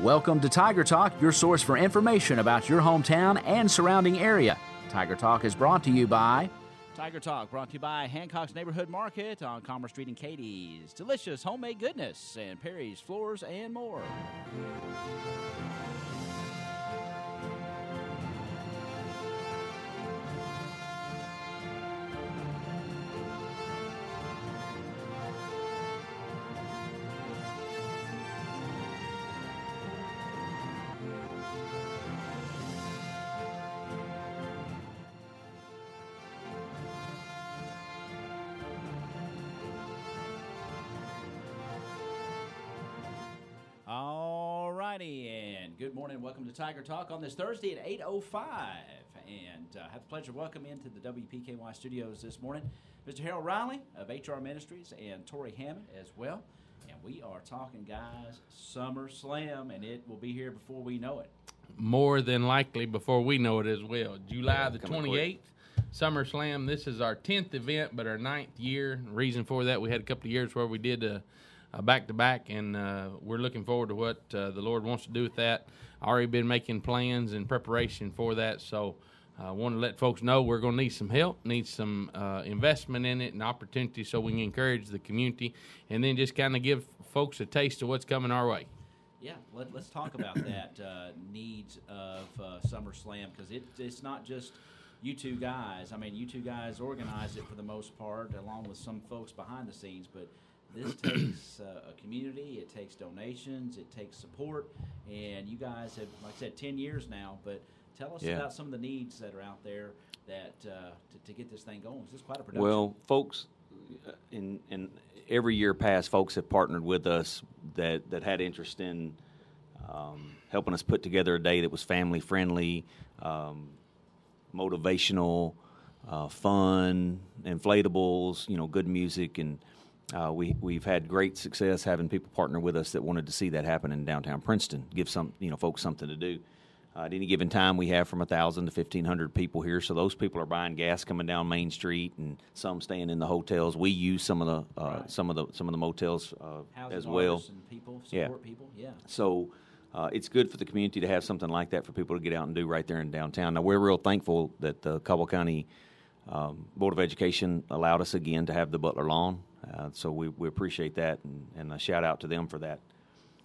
Welcome to Tiger Talk, your source for information about your hometown and surrounding area. Tiger Talk is brought to you by Tiger Talk, brought to you by Hancock's Neighborhood Market on Commerce Street in Katie's. Delicious homemade goodness and Perry's Floors and more. All righty, and good morning. Welcome to Tiger Talk on this Thursday at 8:05. And I have the pleasure of welcoming into the WPKY studios this morning Mr. Harrell Riley of HR Ministries and Torey Hammett as well. And we are talking, guys, Summer Slam, and it will be here before we know it. More than likely before we know it as well. July the 28th, Summer Slam. This is our 10th event, but our 9th year. Reason for that, we had a couple of years where we did a back-to-back, and we're looking forward to what the Lord wants to do with that. Already been making plans and preparation for that, so I want to let folks know we're going to need some help, need some investment in it and opportunity so we can encourage the community and then just kind of give folks a taste of what's coming our way. Yeah, let's talk about that needs of Summer Slam, because it's not just you two guys. I mean, you two guys organize it for the most part, along with some folks behind the scenes, but this takes a community, it takes donations, it takes support, and you guys have, like I said, 10 years now, but tell us about some of the needs that are out there that to get this thing going. This is quite a production. Well, folks, in every year past, folks have partnered with us that had interest in helping us put together a day that was family-friendly, motivational, fun, inflatables, good music, and we've had great success having people partner with us that wanted to see that happen in downtown Princeton, give folks something to do. At any given time, we have from 1,000 to 1,500 people here, so those people are buying gas coming down Main Street, and some staying in the hotels. We use some of the motels as well. And people support people. Yeah. So it's good for the community to have something like that for people to get out and do right there in downtown. Now, we're real thankful that the Caldwell County Board of Education allowed us again to have the Butler Lawn. So we appreciate that, and a shout out to them for that.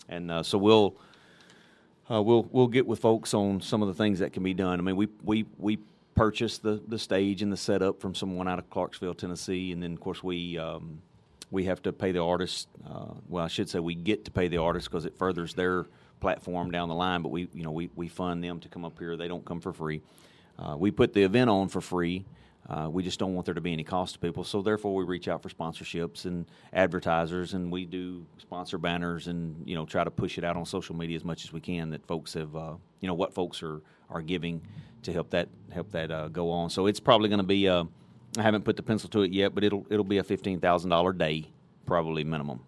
And so we'll get with folks on some of the things that can be done. I mean, we purchased the stage and the setup from someone out of Clarksville, Tennessee, and then of course we have to pay the artists. Well, I should say we get to pay the artists because it furthers their platform down the line. But we fund them to come up here. They don't come for free. We put the event on for free. We just don't want there to be any cost to people, so therefore we reach out for sponsorships and advertisers, and we do sponsor banners and try to push it out on social media as much as we can that folks have what folks are giving to help that go on. So it's probably going to be I haven't put the pencil to it yet, but it'll be a $15,000 day probably minimum.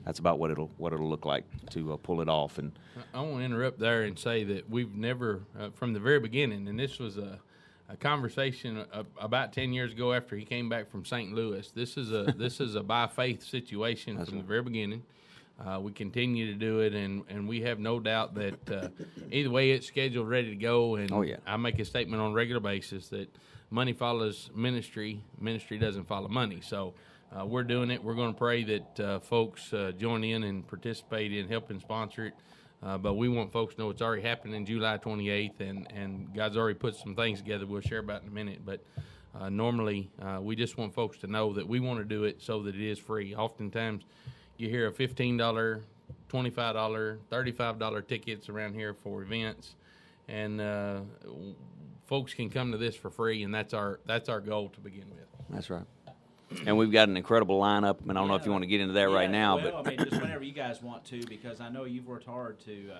That's about what it'll look like to pull it off. And I want to interrupt there and say that we've never from the very beginning, and this was a conversation about 10 years ago after he came back from St. Louis. This is a by faith situation. That's from the very beginning. We continue to do it, and we have no doubt that either way it's scheduled, ready to go. And I make a statement on a regular basis that money follows ministry. Ministry doesn't follow money. So we're doing it. We're going to pray that folks join in and participate in helping sponsor it. But we want folks to know it's already happening July 28th, and God's already put some things together we'll share about in a minute. But normally we just want folks to know that we want to do it so that it is free. Oftentimes you hear of $15, $25, $35 tickets around here for events, and folks can come to this for free, and that's our goal to begin with. That's right. And we've got an incredible lineup. I don't know if you want to get into that right now. Well, I mean, just whenever you guys want to, because I know you've worked hard to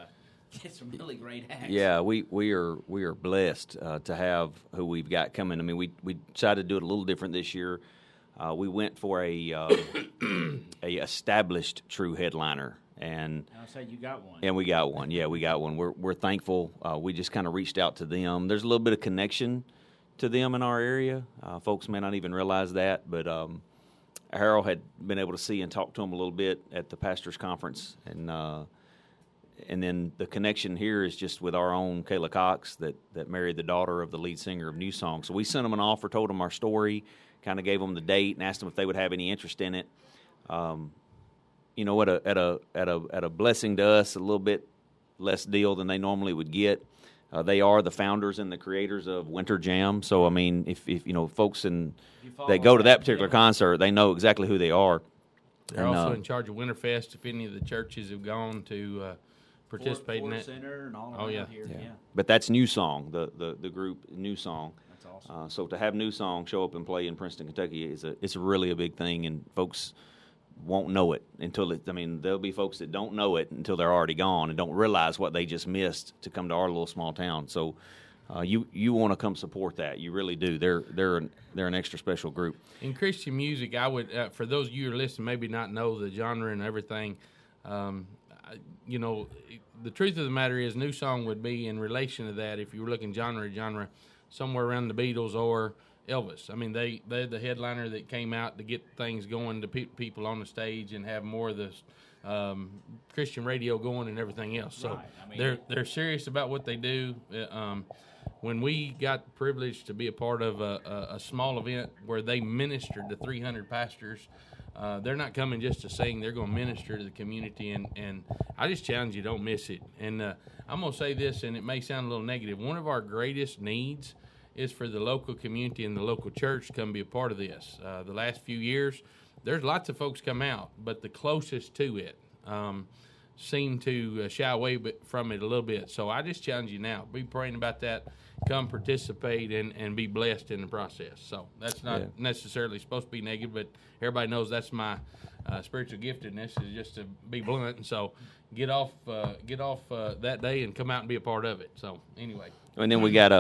get some really great acts. Yeah, we are blessed to have who we've got coming. I mean, we decided to do it a little different this year. We went for a established true headliner. And I'll say you got one. And we got one. Yeah, we got one. We're thankful. We just kind of reached out to them. There's a little bit of connection to them in our area. Folks may not even realize that, but Harrell had been able to see and talk to them a little bit at the pastors' conference, and then the connection here is just with our own Kayla Cox that married the daughter of the lead singer of New Song. So we sent them an offer, told them our story, kind of gave them the date, and asked them if they would have any interest in it. You know, at a blessing to us, a little bit less deal than they normally would get. They are the founders and the creators of Winter Jam. So I mean, if you know folks that go to that particular concert, they know exactly who they are. They're also in charge of Winterfest. If any of the churches have gone to participate in that, Center and all oh yeah. here. Yeah. But that's New Song, the group New Song. That's awesome. So to have New Song show up and play in Princeton, Kentucky it's really a big thing, and folks won't know it until it. I mean, there'll be folks that don't know it until they're already gone and don't realize what they just missed to come to our little small town. So you want to come support that. You really do. They're an extra special group. In Christian music, I would for those of you who are listening, maybe not know the genre and everything. You know, the truth of the matter is, New Song would be in relation to that. If you were looking genre, somewhere around the Beatles or Elvis. I mean, they're the headliner that came out to get things going, to people on the stage and have more of the Christian radio going and everything else. So right. I mean, they're serious about what they do. When we got the privilege to be a part of a small event where they ministered to 300 pastors, they're not coming just to sing. They're going to minister to the community, and I just challenge you, don't miss it. And I'm going to say this, and it may sound a little negative. One of our greatest needs is for the local community and the local church to come be a part of this. The last few years, there's lots of folks come out, but the closest to it seem to shy away from it a little bit. So I just challenge you now. Be praying about that. Come participate and be blessed in the process. So that's not necessarily supposed to be negative, but everybody knows that's my spiritual giftedness is just to be blunt. And so get off that day and come out and be a part of it. So anyway. And then we got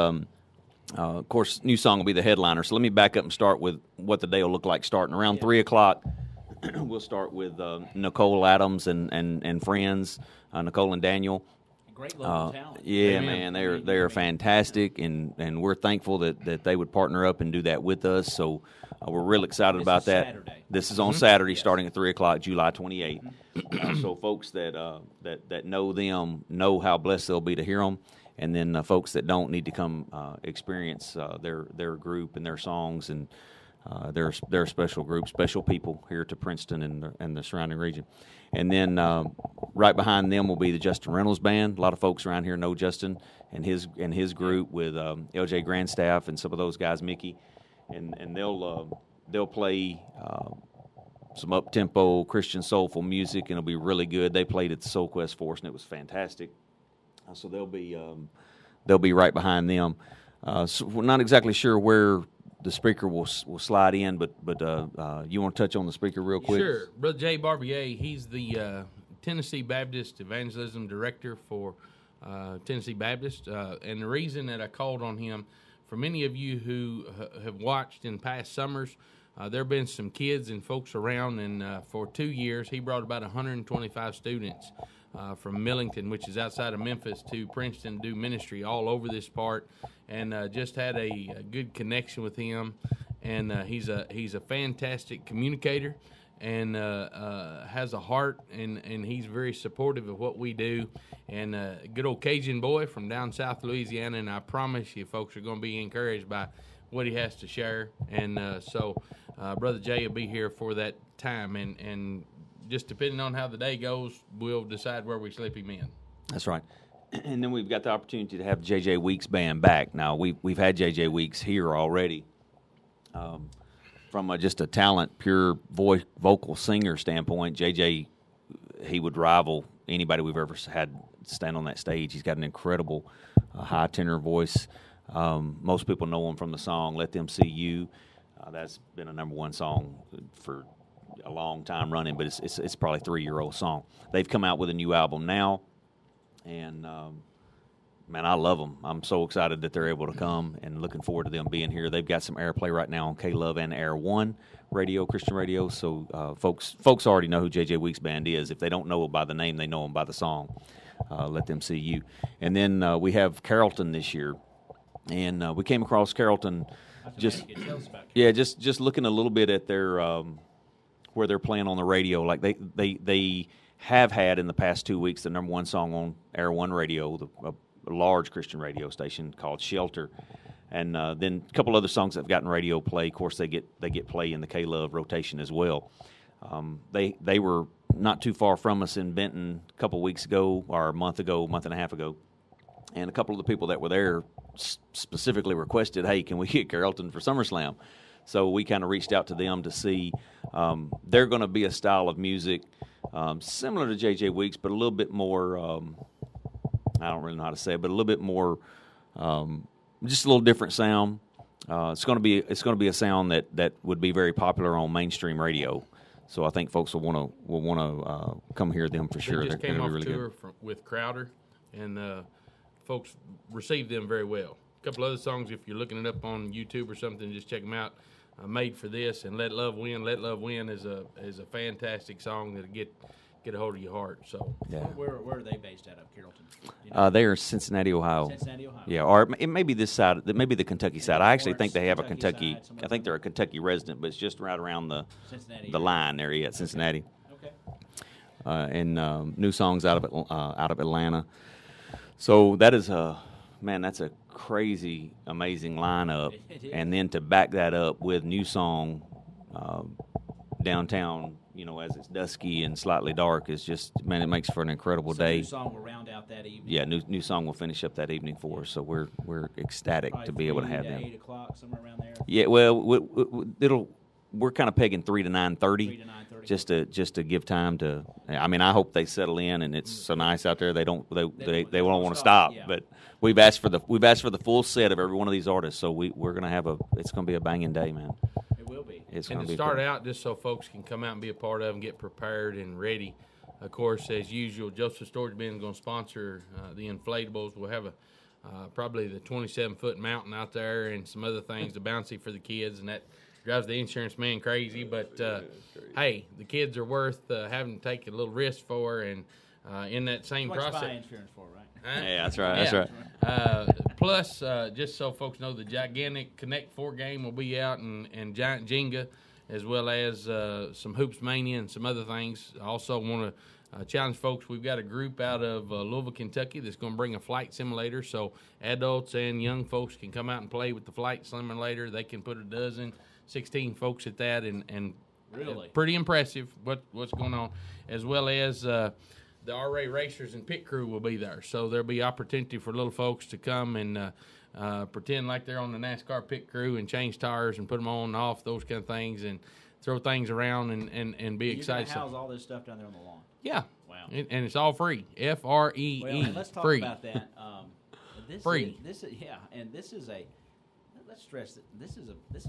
of course, New Song will be the headliner. So let me back up and start with what the day will look like. Starting around 3 o'clock, we'll start with Nicole Adams and friends, Nicole and Daniel. Great local talent. Yeah, man, they are fantastic, and we're thankful that they would partner up and do that with us. So we're real excited about that. Saturday. This is on Saturday, starting at 3 o'clock, July 28th. So folks that know them know how blessed they'll be to hear them. And then folks that don't need to come experience their group and their songs, and they're a special group, special people here to Princeton and the surrounding region. And then right behind them will be the Justin Reynolds Band. A lot of folks around here know Justin and his group with LJ Grandstaff and some of those guys, Mickey, and they'll play some up-tempo Christian soulful music, and it'll be really good. They played at the Soul Quest Force, and it was fantastic. So they'll be right behind them. So we're not exactly sure where the speaker will slide in, but you want to touch on the speaker real quick? Sure. Brother Jay Barbier, he's the Tennessee Baptist Evangelism Director for Tennessee Baptist. And the reason that I called on him, for many of you who have watched in past summers, there have been some kids and folks around, and for 2 years he brought about 125 students from Millington, which is outside of Memphis, to Princeton, do ministry all over this part, and just had a good connection with him. And he's a fantastic communicator, and has a heart, and he's very supportive of what we do. And good old Cajun boy from down South Louisiana, and I promise you folks are going to be encouraged by what he has to share. And so Brother Jay will be here for that time, and just depending on how the day goes, we'll decide where we slip him in. That's right. And then we've got the opportunity to have J.J. Weeks Band back. Now, we've had J.J. Weeks here already. From just a talent, pure vocal singer standpoint, J.J., he would rival anybody we've ever had stand on that stage. He's got an incredible high tenor voice. Most people know him from the song "Let Them See You." That's been a number one song for a long time running, but it's probably a 3-year-old song. They've come out with a new album now, and man, I love them. I'm so excited that they're able to come, and looking forward to them being here. They've got some airplay right now on K-Love and Air One Radio, Christian radio. So folks already know who J.J. Weeks Band is. If they don't know it by the name, they know him by the song. Let Them See You. And then we have Carrollton this year, and we came across Carrollton. Just looking a little bit at their where they're playing on the radio. Like they have had in the past 2 weeks the number one song on Air One Radio, a large Christian radio station called Shelter. And then a couple other songs that have gotten radio play. Of course, they get play in the K-Love rotation as well. They were not too far from us in Benton a couple weeks ago, or a month and a half ago. And a couple of the people that were there specifically requested, hey, can we get Carrollton for SummerSlam? So we kind of reached out to them to see. They're going to be a style of music similar to J.J. Weeks, but a little bit more, I don't really know how to say it, but a little bit more, just a little different sound. It's going to be a sound that would be very popular on mainstream radio. So I think folks will want to come hear them for sure. They just came be off really tour with Crowder, and folks received them very well. A couple other songs, if you're looking it up on YouTube or something, just check them out. Made for This and Let Love Win. Let Love Win is a fantastic song that'll get a hold of your heart. So yeah. Where are they based out of, Carrollton? You know? They are Cincinnati, Ohio. Cincinnati, Ohio. Yeah, or it may be this side. It may be the Kentucky side. I actually think they have a Kentucky Kentucky. side, I think they're a Kentucky resident, but it's just right around the Cincinnati line area at Cincinnati. Okay. And new songs out of Atlanta. So that is that's a crazy, amazing lineup. And then to back that up with new song downtown, as it's dusky and slightly dark, is just, man, it makes for an incredible day. New song will round out that evening. Yeah, new song will finish up that evening for us. So we're ecstatic Probably to be able to 3 have them. 8 o'clock, somewhere around there. Yeah, well, we're kind of pegging 3 to 9:30. 3 to 9:30. Just to give time to. I mean, I hope they settle in and it's so nice out there. They won't want to stop. Yeah. But we've asked for the full set of every one of these artists. So we're gonna have it's gonna be a banging day, man. It will be. It's and gonna to be start fun. out, just so folks can come out and be a part of and get prepared and ready. Of course, as usual, Joseph Storage Bin is going to sponsor the inflatables. We'll have probably the 27-foot mountain out there and some other things, the bouncy for the kids, and that drives the insurance man crazy. But hey, the kids are worth having to take a little risk for, and in that same What you process. buy insurance for, right? Yeah, that's right. That's right. Plus, just so folks know, the gigantic Connect 4 game will be out, and Giant Jenga, as well as some Hoops Mania and some other things. I also want to challenge folks. We've got a group out of Louisville, Kentucky that's going to bring a flight simulator, so adults and young folks can come out and play with the flight simulator. They can put 16 folks at that, and Really? pretty impressive what's going on, as well as the R-Ray Racers and pit crew will be there. So there'll be opportunity for little folks to come and pretend like they're on the NASCAR pit crew and change tires and put them on and off, those kind of things, and throw things around and be excited. You're going to house all this stuff down there on the lawn. Yeah. Wow. And it's all free. F-R-E-E. Well, and let's talk free. about that. Free. Let's stress that this is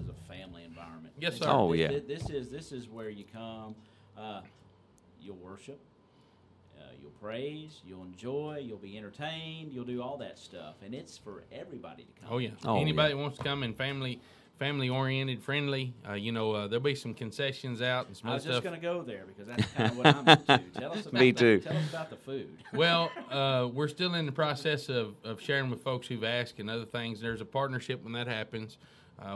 a family environment. Yes, sir. Oh, yeah. This is where you come. You'll worship. You'll praise. You'll enjoy. You'll be entertained. You'll do all that stuff, and it's for everybody to come. Oh yeah. Oh, Anybody yeah. that wants to come in family oriented, friendly. There'll be some concessions out and some I other was just stuff. going to go there because that's kind of what I'm into. Tell us about Me too. Tell us about the food. Well, we're still in the process of sharing with folks who've asked and other things. There's a partnership when that happens.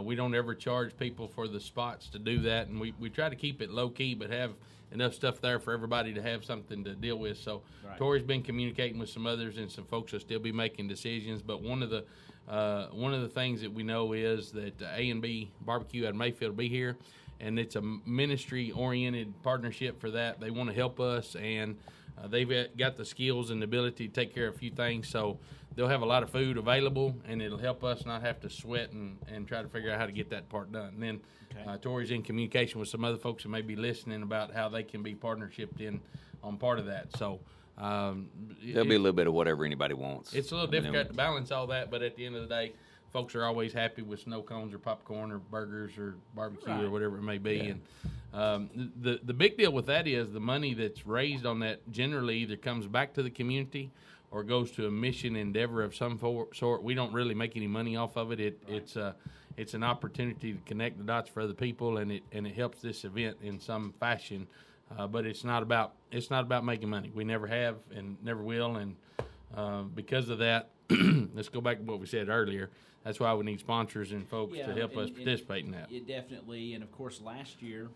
We don't ever charge people for the spots to do that, and we try to keep it low key, but have enough stuff there for everybody to have something to deal with. So Right. Torey's been communicating with some others, and some folks will still be making decisions. But one of the things that we know is that A&B Barbecue out of Mayfield will be here, and it's a ministry-oriented partnership for that. They want to help us, and they've got the skills and the ability to take care of a few things. So they'll have a lot of food available, and it'll help us not have to sweat and try to figure out how to get that part done. And then Torey's in communication with some other folks who may be listening about how they can be partnershiped in on part of that. So There'll be a little bit of whatever anybody wants. it's a little difficult to balance all that, but at the end of the day, folks are always happy with snow cones or popcorn or burgers or barbecue or whatever it may be. Yeah. And the big deal with that is the money that's raised on that generally either comes back to the community or goes to a mission endeavor of some sort. We don't really make any money off of it. It's an opportunity to connect the dots for other people, and it helps this event in some fashion. But it's not about making money. We never have and never will, and because of that, let's go back to what we said earlier. That's why we need sponsors and folks to help us participate in that. It definitely, and of course, last year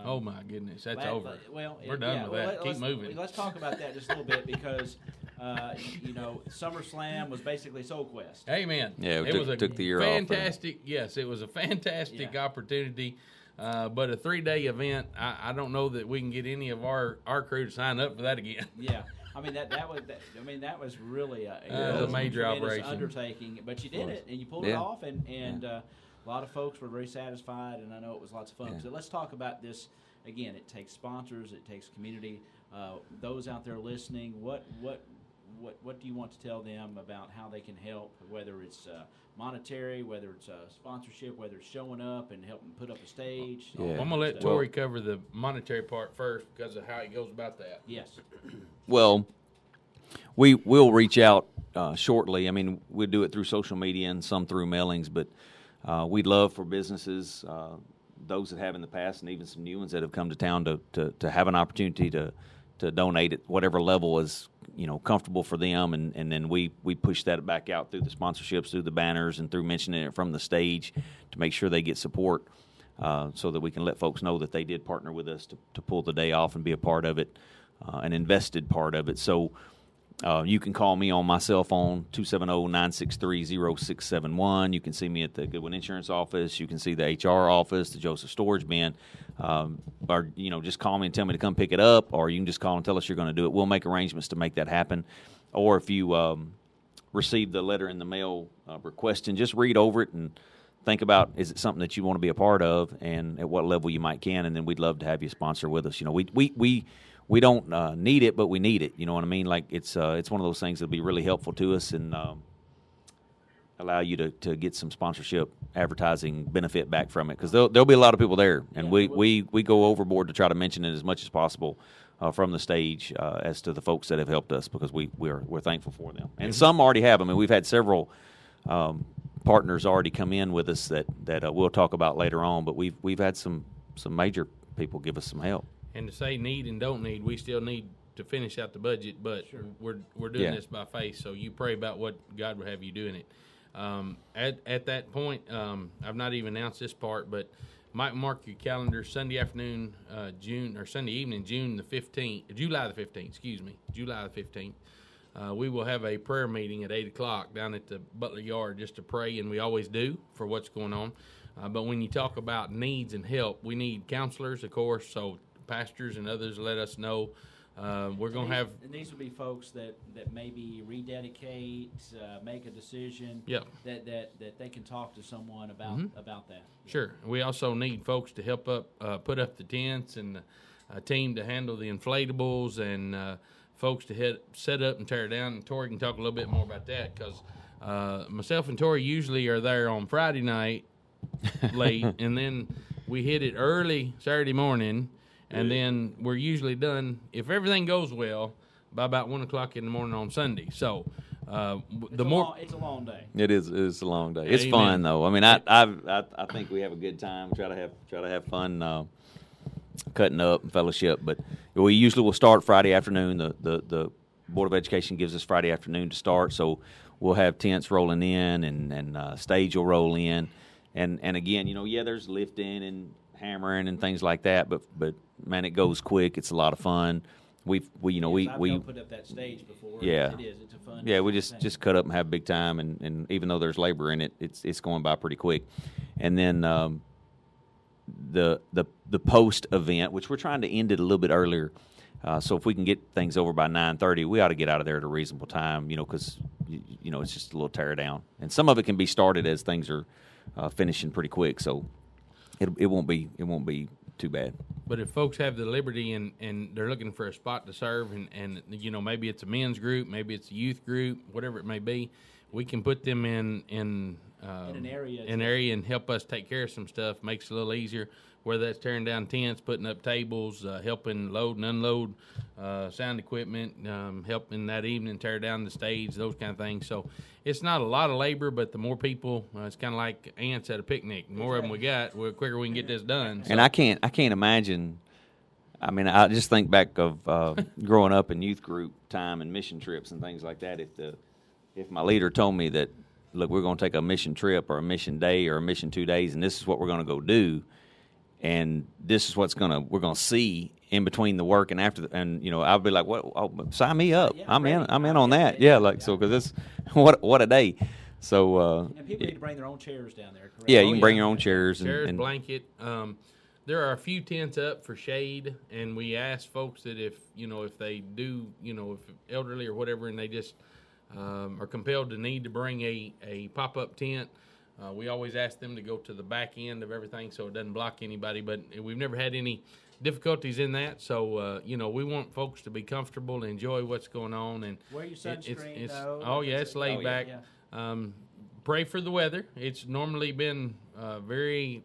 Oh my goodness, that's over. Well, we're done with that. Keep moving. Let's talk about that just a little bit because SummerSlam was basically Soul Quest. Amen. Yeah, it was took the year fantastic. Yes, it was a fantastic opportunity. But a 3-day event, I don't know that we can get any of our crew to sign up for that again. Yeah. I mean that was really a major operation undertaking, but you did it and you pulled it off, and a lot of folks were very satisfied, and I know it was lots of fun. So let's talk about this again. It takes sponsors, it takes community. Those out there listening, what do you want to tell them about how they can help? Whether it's monetary, whether it's sponsorship, whether it's showing up and helping put up a stage. Yeah. I'm gonna let Torey cover the monetary part first because of how he goes about that. Yes. Well, we will reach out shortly. I mean, we'll do it through social media and some through mailings, but we'd love for businesses, those that have in the past, and even some new ones that have come to town to have an opportunity to donate at whatever level is comfortable for them, and then we push that back out through the sponsorships, through the banners, and through mentioning it from the stage to make sure they get support, so that we can let folks know that they did partner with us to pull the day off and be a part of it, an invested part of it. So you can call me on my cell phone, 270-963-0671. You can see me at the Goodwin Insurance office. You can see the HR office, the Joseph Storage Bin. Or, just call me and tell me to come pick it up, or you can just call and tell us you're going to do it. We'll make arrangements to make that happen. Or if you receive the letter in the mail requesting, just read over it and think about, is it something that you want to be a part of, and at what level you might can, and then we'd love to have you sponsor with us. We don't need it, but we need it. You know what I mean? Like it's one of those things that'll be really helpful to us and allow you to get some sponsorship advertising benefit back from it, because there'll be a lot of people there, and we go overboard to try to mention it as much as possible from the stage as to the folks that have helped us, because we're thankful for them, and some already have. I mean, we've had several partners already come in with us that we'll talk about later on, but we've had some major people give us some help. And to say need and don't need, we still need to finish out the budget, but we're doing this by faith. So you pray about what God would have you doing it. At that point, I've not even announced this part, but might mark your calendar. Sunday afternoon, Sunday evening, July the 15th. We will have a prayer meeting at 8:00 down at the Butler Yard just to pray, and we always do for what's going on. But when you talk about needs and help, we need counselors, of course. So pastors and others let us know. We're going to have... And these would be folks that maybe rededicate, make a decision, that they can talk to someone about that. Sure. We also need folks to help put up the tents, and a team to handle the inflatables, and folks to set up and tear down. And Torey can talk a little bit more about that, because myself and Torey usually are there on Friday night late, and then we hit it early Saturday morning. And then we're usually done, if everything goes well, by about 1 o'clock in the morning on Sunday. So it's a long day. It is a long day. It's Amen. fun though. I mean, I think we have a good time. Try to have fun cutting up and fellowship. But we usually will start Friday afternoon. The Board of Education gives us Friday afternoon to start, so we'll have tents rolling in, and stage will roll in, and again, there's lifting and hammering and things like that, but man, it goes quick. It's a lot of fun. We put up that stage before. Yeah, it's a fun. Yeah, we just cut up and have a big time, and even though there's labor in it, it's going by pretty quick. And then the post event, which we're trying to end it a little bit earlier, so if we can get things over by 9:30, we ought to get out of there at a reasonable time. Because it's just a little tear down, and some of it can be started as things are finishing pretty quick. So it won't be too bad. But if folks have the liberty and they're looking for a spot to serve, and maybe it's a men's group, maybe it's a youth group, whatever it may be, we can put them in an area and help us take care of some stuff. Makes it a little easier, whether that's tearing down tents, putting up tables, helping load and unload sound equipment, helping that evening tear down the stage, those kind of things. So it's not a lot of labor, but the more people, it's kind of like ants at a picnic. The more of them we got, the quicker we can get this done. So. And I can't imagine. I mean, I just think back of growing up in youth group time and mission trips and things like that. If my leader told me that, look, we're going to take a mission trip or a mission day or a mission 2 days, and this is what we're going to go do, and this is we're gonna see in between the work and after, and I'll be like, what? Oh, sign me up. Yeah, I'm ready. in on that. Yeah, so because this, what a day. So and people need to bring their own chairs down there. Correct? yeah, you can bring your own chairs Chairs, and blanket. There are a few tents up for shade, and we ask folks that if they do, if elderly or whatever, and they just are compelled to need to bring a pop-up tent, we always ask them to go to the back end of everything so it doesn't block anybody. But we've never had any difficulties in that. So, we want folks to be comfortable and enjoy what's going on. And wear your sunscreen. It's laid back. Yeah. Pray for the weather. It's normally been very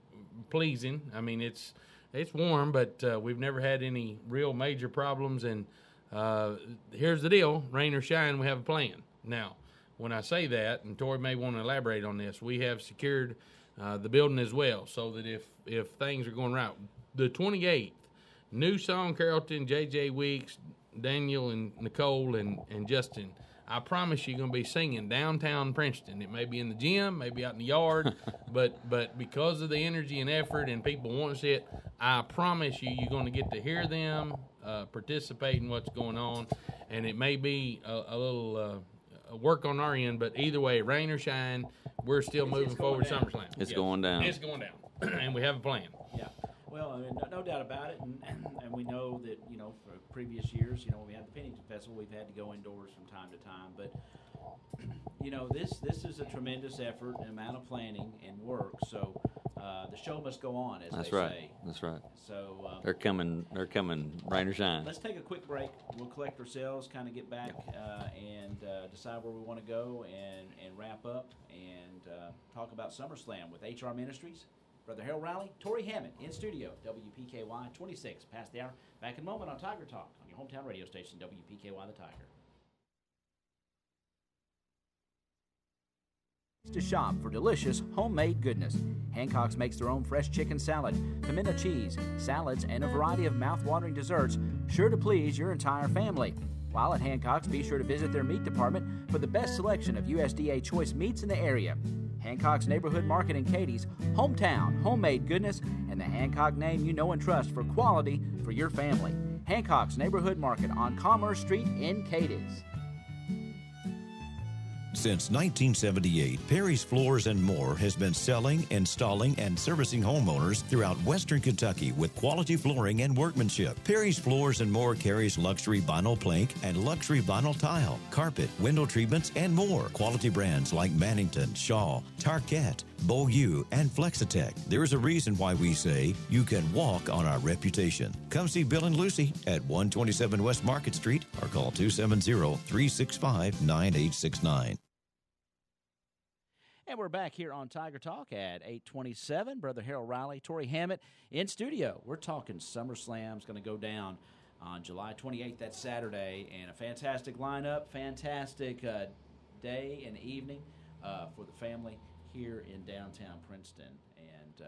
pleasing. I mean, it's warm, but we've never had any real major problems. And here's the deal: rain or shine, we have a plan. Now, when I say that, and Torey may want to elaborate on this, we have secured the building as well, so that if things are going right, the 28th, new song, Carrollton, J.J. Weeks, Daniel and Nicole and Justin. I promise you're going to be singing downtown Princeton. It may be in the gym, maybe out in the yard, but because of the energy and effort and people want to see it, I promise you're going to get to hear them participate in what's going on. And it may be a little work on our end, but either way, rain or shine, we're still moving forward to SummerSlam. It's going down. It's going down, and we have a plan. Yeah. Well, I mean, no doubt about it, and we know that for previous years, when we had the Pennington Festival, we've had to go indoors from time to time. But this is a tremendous effort, and amount of planning and work. So the show must go on, as That's they right. say. That's right. So They're coming, rain or shine. let's take a quick break. We'll collect ourselves, kind of get back, and decide where we want to go, and wrap up, and talk about SummerSlam with HR Ministries. Brother Harrell Riley, Torey Hammett in studio, WPKY 26 past the hour. Back in a moment on Tiger Talk on your hometown radio station, WPKY The Tiger. To shop for delicious homemade goodness. Hancock's makes their own fresh chicken salad, pimento cheese, salads, and a variety of mouth-watering desserts sure to please your entire family. While at Hancock's, be sure to visit their meat department for the best selection of USDA choice meats in the area. Hancock's Neighborhood Market in Katie's, hometown, homemade goodness, and the Hancock name you know and trust for quality for your family. Hancock's Neighborhood Market on Commerce Street in Katie's. Since 1978, Perry's Floors and More has been selling, installing, and servicing homeowners throughout Western Kentucky with quality flooring and workmanship. Perry's Floors and More carries luxury vinyl plank and luxury vinyl tile, carpet, window treatments, and more. Quality brands like Mannington, Shaw, Tarkett, Beaulieu, and Flexitech. There's a reason why we say you can walk on our reputation. Come see Bill and Lucy at 127 West Market Street or call 270-365-9869. And we're back here on Tiger Talk at 8:27. Brother Harrell Riley, Torey Hammett in studio. We're talking SummerSlam's going to go down on July 28th. That's Saturday, and a fantastic lineup, fantastic day and evening for the family here in downtown Princeton. And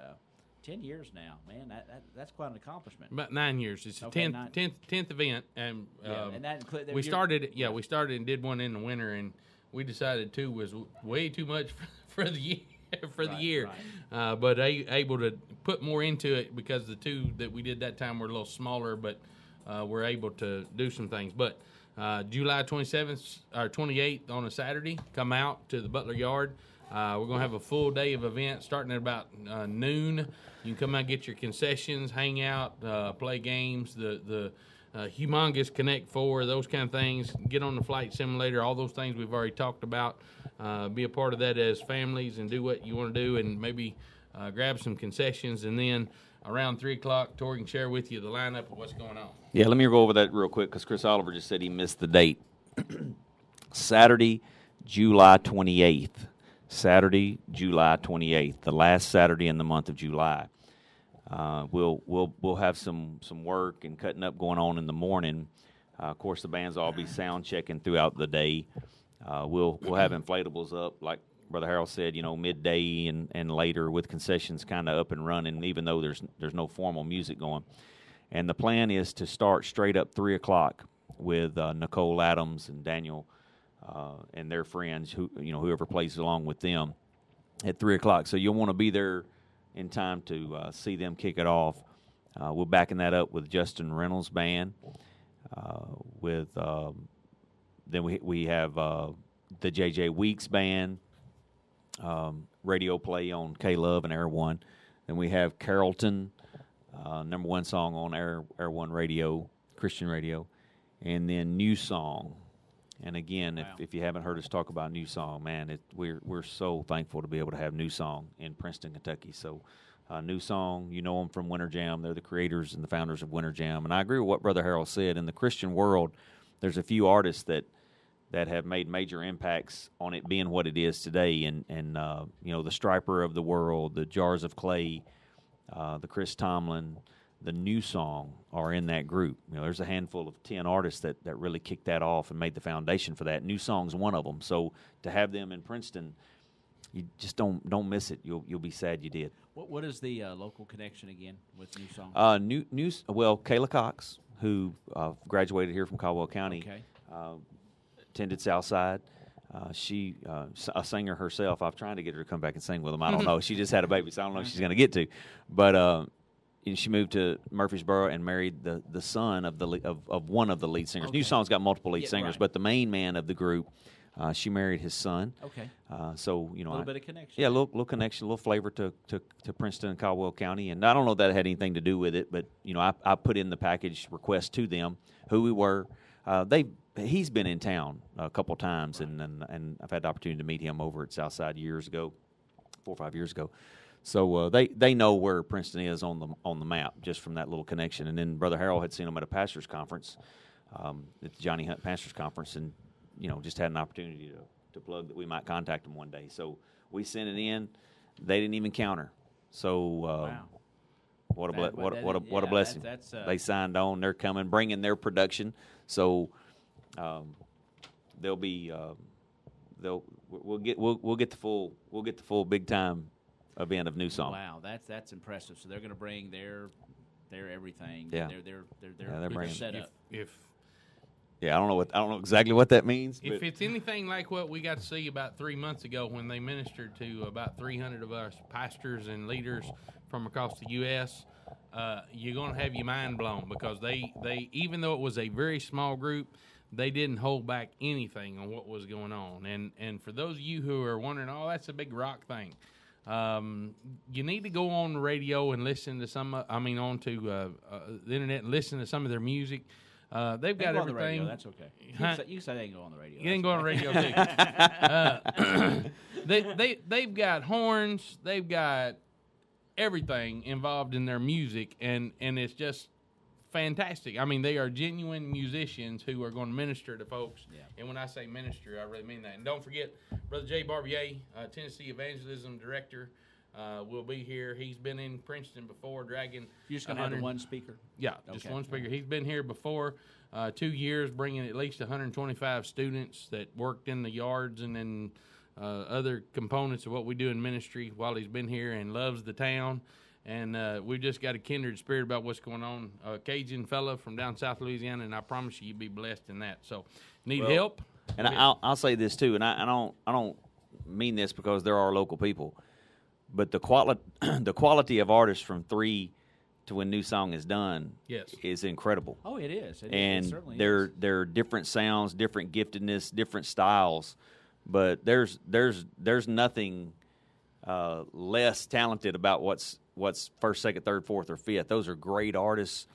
10 years now, man, that's quite an accomplishment. About 9 years. It's the 10th event, and and that we started and did one in the winter, and we decided 2 was way too much for the year. Right. But able to put more into it because the 2 that we did that time were a little smaller, but we're able to do some things. But July 27th or 28th on a Saturday, come out to the Butler Yard. We're going to have a full day of events starting at about noon. You can come out, get your concessions, hang out, play games, the humongous Connect 4, those kind of things. Get on the flight simulator, all those things we've already talked about. Be a part of that as families and do what you want to do, and maybe grab some concessions. And then around 3 o'clock, Torey can share with you the lineup of what's going on. Yeah, let me go over that real quick because Chris Oliver just said he missed the date. Saturday, July 28th. Saturday, July 28th, the last Saturday in the month of July. We'll have some work and cutting up going on in the morning. Of course, the bands will all be sound checking throughout the day. We'll have inflatables up, like Brother Harrell said, midday and later with concessions kind of up and running, even though there's no formal music going. And the plan is to start straight up 3 o'clock with Nicole Adams and Daniel and their friends, whoever plays along with them at 3 o'clock. So you'll want to be there in time to see them kick it off. We're backing that up with Justin Reynolds Band. Then we have the J.J. Weeks Band, radio play on K-Love and Air One. Then we have Carrollton, number one song on Air One Radio, Christian radio. And then New Song. And again, Wow. if you haven't heard us talk about New Song, man, we're so thankful to be able to have New Song in Princeton, Kentucky. So New Song, you know them from Winter Jam. They're the creators and the founders of Winter Jam. And I agree with what Brother Harrell said. In the Christian world, there's a few artists that have made major impacts on it being what it is today. And you know, the Striper of the world, the Jars of Clay, the Chris Tomlin, the New Song are in that group. You know, there's a handful of 10 artists that really kicked that off and made the foundation for that. New Song's one of them. So to have them in Princeton, you just don't miss it. You'll be sad you did. What is the local connection again with New Song? Kayla Cox, who graduated here from Caldwell County, Okay. attended Southside. She a singer herself. I'm trying to get her to come back and sing with them. I don't know. She just had a baby, so I don't know if she's going to get to. But and she moved to Murfreesboro and married the son of one of the lead singers. Okay. New Song's got multiple lead singers, right. but the main man of the group, she married his son. Okay. So you know, A little bit of connection. yeah, a little connection, a little flavor to Princeton and Caldwell County. And I don't know if that had anything to do with it, but you know, I put in the package request to them who we were. He's been in town a couple times, Right. and I've had the opportunity to meet him over at Southside 4 or 5 years ago. So they know where Princeton is on the map just from that little connection. And then Brother Harrell had seen them at a pastors conference, at the Johnny Hunt Pastors Conference, and you know, just had an opportunity to plug that we might contact them one day. So we sent it in. They didn't even counter. So Wow. what a That- what a blessing. That's They signed on. They're coming, bringing their production. So they'll be we'll get the full big time event of New Song. Wow, that's impressive. So they're going to bring their everything. Yeah. They're they're bringing- set up. Yeah, I don't know exactly what that means. If But it's anything like what we got to see about 3 months ago when they ministered to about 300 of us pastors and leaders from across the U.S., you're going to have your mind blown because they even though it was a very small group, they didn't hold back anything on what was going on. And for those of you who are wondering, oh, that's a big rock thing, you need to go on the radio and listen to onto the internet and listen to some of their music. They've They got can go on the everything. radio, that's okay. Huh? You can say they can go on the radio. You can that's go on okay. the radio too. They've got horns. They've got everything involved in their music, and it's just fantastic. I mean, they are genuine musicians who are going to minister to folks. Yeah. And when I say minister, I really mean that. And don't forget, Brother Jay Barbier, Tennessee Evangelism Director, will be here. He's been in Princeton before, dragging. You're just going to have the one speaker? Yeah, just Okay. one speaker. He's been here before 2 years, bringing at least 125 students that worked in the yards and in other components of what we do in ministry while he's been here, and loves the town. And we've just got a kindred spirit about what's going on. A Cajun fella from down South Louisiana, and I promise you, you'll be blessed in that. So, need help? And I'll say this too, and I don't mean this because they're our local people, but the quality of artists from 3 to when New Song is done, Yes. is incredible. Oh, it is. It And certainly they're is. they're different sounds, different giftedness, different styles, but there's nothing less talented about what's first, second, third, fourth, or fifth. Those are great artists,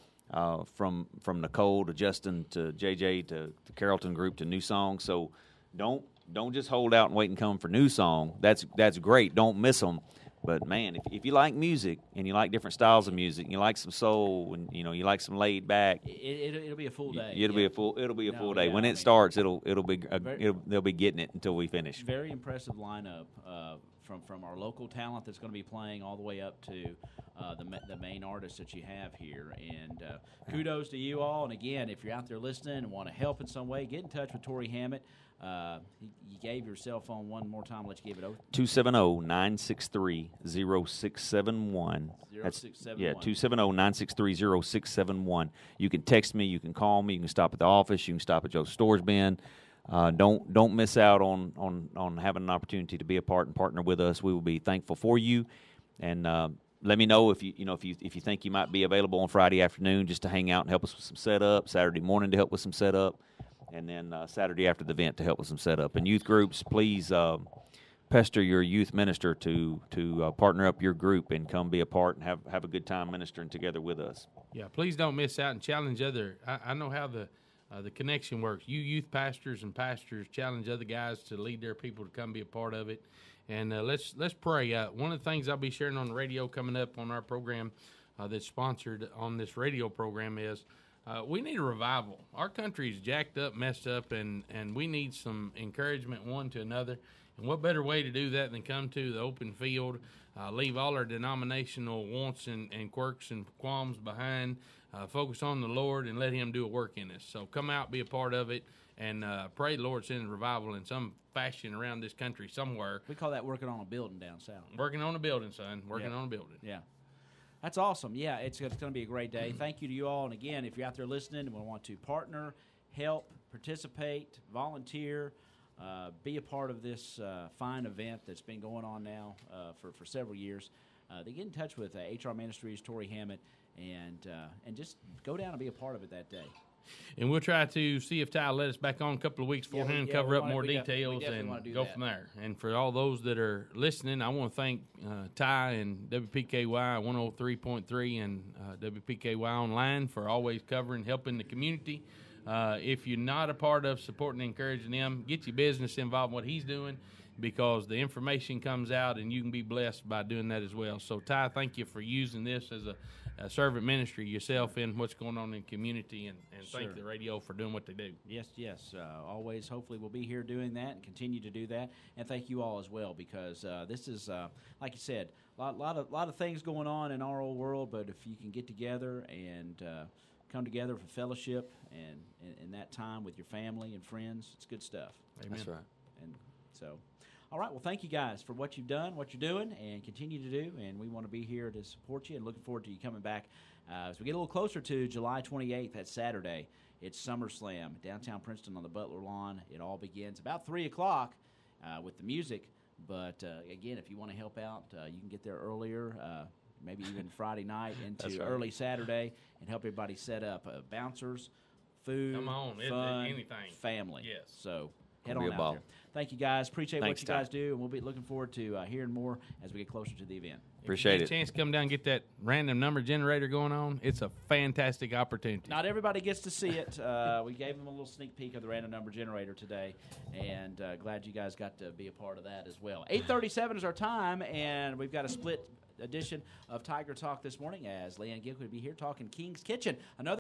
from Nicole to Justin to JJ to Carrollton Group to New Song. So don't just hold out and wait and come for New Song. That's great. Don't miss them. But man, if you like music and you like different styles of music, and you like some soul, and you like some laid back, It'll be a full day. it'll be a full day. Yeah, When I it mean, starts, they'll be getting it until we finish. Very impressive lineup from our local talent that's going to be playing all the way up to the main artists that you have here. And kudos to you all. And again, if you're out there listening and want to help in some way, get in touch with Torey Hammett. You gave your cell phone one more time. Let's give it over. 270-963-0671. 0671. Yeah, 270-963-0671. You can text me. You can call me. You can stop at the office. You can stop at Joe's Stores Bin. Don't miss out on having an opportunity to be a part and partner with us. We will be thankful for you. And let me know if you think you might be available on Friday afternoon just to hang out and help us with some setup, Saturday morning to help with some setup, and then Saturday after the event to help with some setup. And youth groups, please pester your youth minister to partner up your group and come be a part and have a good time ministering together with us. Yeah, please don't miss out and challenge other. I know how the connection works. You youth pastors and pastors challenge other guys to lead their people to come be a part of it. And let's pray. One of the things I'll be sharing on the radio coming up on our program that's sponsored on this radio program is we need a revival. Our country's jacked up, messed up, and we need some encouragement one to another. And what better way to do that than come to the open field, leave all our denominational wants and quirks and qualms behind, focus on the Lord, and let Him do a work in us. So come out, be a part of it, and pray the Lord sends revival in some fashion around this country somewhere. We call that working on a building down south. Working on a building, son. Working on a building. Yeah. That's awesome. Yeah, it's going to be a great day. Thank you to you all. And again, if you're out there listening and want to partner, help, participate, volunteer, be a part of this fine event that's been going on now for several years, they get in touch with HR Ministries, Torey Hammett, and just go down and be a part of it that day. And we'll try to see if Ty will let us back on a couple of weeks beforehand, cover up more details, and go from there. And for all those that are listening, I want to thank Ty and WPKY 103.3 and WPKY Online for always covering, helping the community. If you're not a part of supporting and encouraging them, get your business involved in what he's doing, because the information comes out and you can be blessed by doing that as well. So, Ty, thank you for using this as a servant ministry yourself in what's going on in the community, and thank the radio for doing what they do. Yes. Always, hopefully, we'll be here doing that and continue to do that. And thank you all as well, because this is, like you said, a lot of things going on in our old world, but if you can get together and come together for fellowship and in that time with your family and friends, it's good stuff. Amen. That's right. And so, all right, well, thank you guys for what you've done, what you're doing, and continue to do, and we want to be here to support you and looking forward to you coming back. As we get a little closer to July 28th, that's Saturday, it's SummerSlam, downtown Princeton on the Butler Lawn. It all begins about 3 o'clock with the music, but again, if you want to help out, you can get there earlier, maybe even Friday night into early Saturday, and help everybody set up bouncers, food, fun, anything, family. Yes. So head on out there. Thank you, guys. Appreciate what you guys do, and we'll be looking forward to hearing more as we get closer to the event. Appreciate it. If you get a chance to come down and get that random number generator going on, it's a fantastic opportunity. Not everybody gets to see it. We gave them a little sneak peek of the random number generator today, and glad you guys got to be a part of that as well. 8:37 is our time, and we've got a split edition of Tiger Talk this morning as Leanne Gill will be here talking King's Kitchen. Another